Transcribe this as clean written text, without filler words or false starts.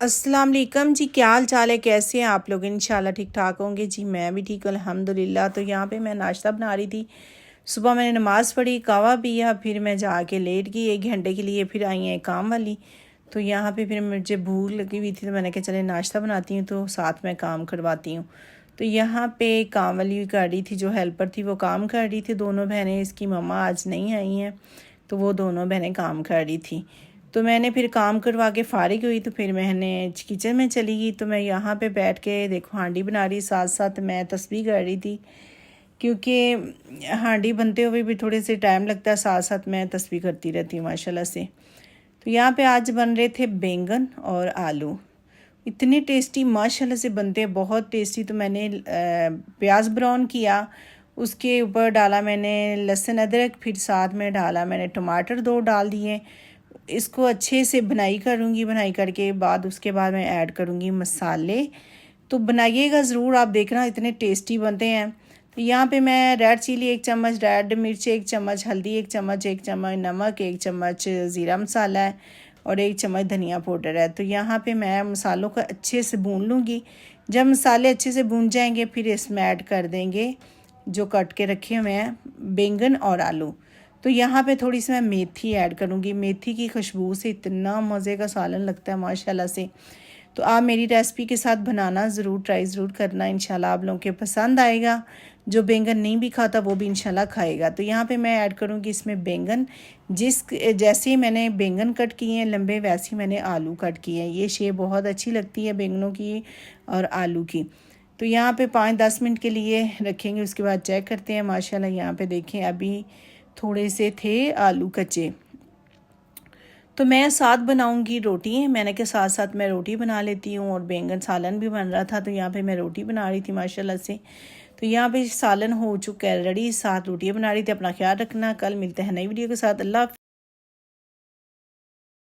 अस्सलाम वालेकुम जी, क्या हाल चाल है? कैसे हैं आप लोग? इंशाल्लाह ठीक ठाक होंगे जी। मैं भी ठीक हूँ अल्हम्दुलिल्लाह। तो यहाँ पे मैं नाश्ता बना रही थी। सुबह मैंने नमाज़ पढ़ी, कहवा पिया, फिर मैं जाके लेट गई 1 घंटे के लिए। फिर आई है काम वाली, तो यहाँ पे फिर मुझे भूख लगी हुई थी, तो मैंने कहा चले नाश्ता बनाती हूँ तो साथ में काम करवाती हूँ। तो यहाँ पे काम वाली कर रही थी, जो हेल्पर थी वो काम कर रही थी। दोनों बहनें, इसकी मम्मा आज नहीं आई हैं, तो वो दोनों बहनें काम कर रही थी। तो मैंने फिर काम करवा के फ़ारिग हुई, तो फिर मैंने किचन में चली गई। तो मैं यहाँ पे बैठ के देखो हांडी बना रही, साथ साथ मैं तस्बीह कर रही थी, क्योंकि हांडी बनते हुए भी थोड़े से टाइम लगता है, साथ साथ मैं तस्बीह करती रहती हूँ माशाल्लाह से। तो यहाँ पे आज बन रहे थे बैंगन और आलू, इतने टेस्टी माशाल्लाह से बनते हैं, बहुत टेस्टी। तो मैंने प्याज ब्राउन किया, उसके ऊपर डाला मैंने लहसुन अदरक, फिर साथ में डाला मैंने टमाटर 2 डाल दिए। इसको अच्छे से भुनाई करूँगी, भुनाई करके बाद उसके बाद मैं ऐड करूँगी मसाले। तो बनाइएगा ज़रूर, आप देखना इतने टेस्टी बनते हैं। तो यहाँ पे मैं रेड चिली 1 चम्मच, रेड मिर्च 1 चम्मच, हल्दी 1 चम्मच, 1 चम्मच नमक, 1 चम्मच ज़ीरा मसाला है और 1 चम्मच धनिया पाउडर है। तो यहाँ पे मैं मसालों को अच्छे से भून लूँगी। जब मसाले अच्छे से भून जाएंगे, फिर इसमें ऐड कर देंगे जो कट के रखे हुए हैं बैंगन और आलू। तो यहाँ पे थोड़ी सी मैं मेथी ऐड करूँगी, मेथी की खुशबू से इतना मज़े का सालन लगता है माशाल्लाह से। तो आप मेरी रेसिपी के साथ बनाना ज़रूर, ट्राई ज़रूर करना, इंशाल्लाह आप लोगों के पसंद आएगा। जो बैंगन नहीं भी खाता वो भी इंशाल्लाह खाएगा। तो यहाँ पे मैं ऐड करूँगी इसमें बैंगन, जैसे ही मैंने बैंगन कट किए हैं लंबे, वैसे ही मैंने आलू कट किए हैं। ये शेप बहुत अच्छी लगती है बैंगनों की और आलू की। तो यहाँ पे 5-10 मिनट के लिए रखेंगे, उसके बाद चेक करते हैं। माशाल्लाह यहाँ पे देखें अभी थोड़े से थे आलू कच्चे। तो मैं साथ बनाऊंगी रोटी, मैंने के साथ साथ मैं रोटी बना लेती हूँ, और बैंगन सालन भी बन रहा था, तो यहाँ पे मैं रोटी बना रही थी माशाल्लाह से। तो यहाँ पे सालन हो चुका है रेडी, साथ रोटियाँ बना रही थी। अपना ख्याल रखना, कल मिलते हैं नई वीडियो के साथ। अल्लाह।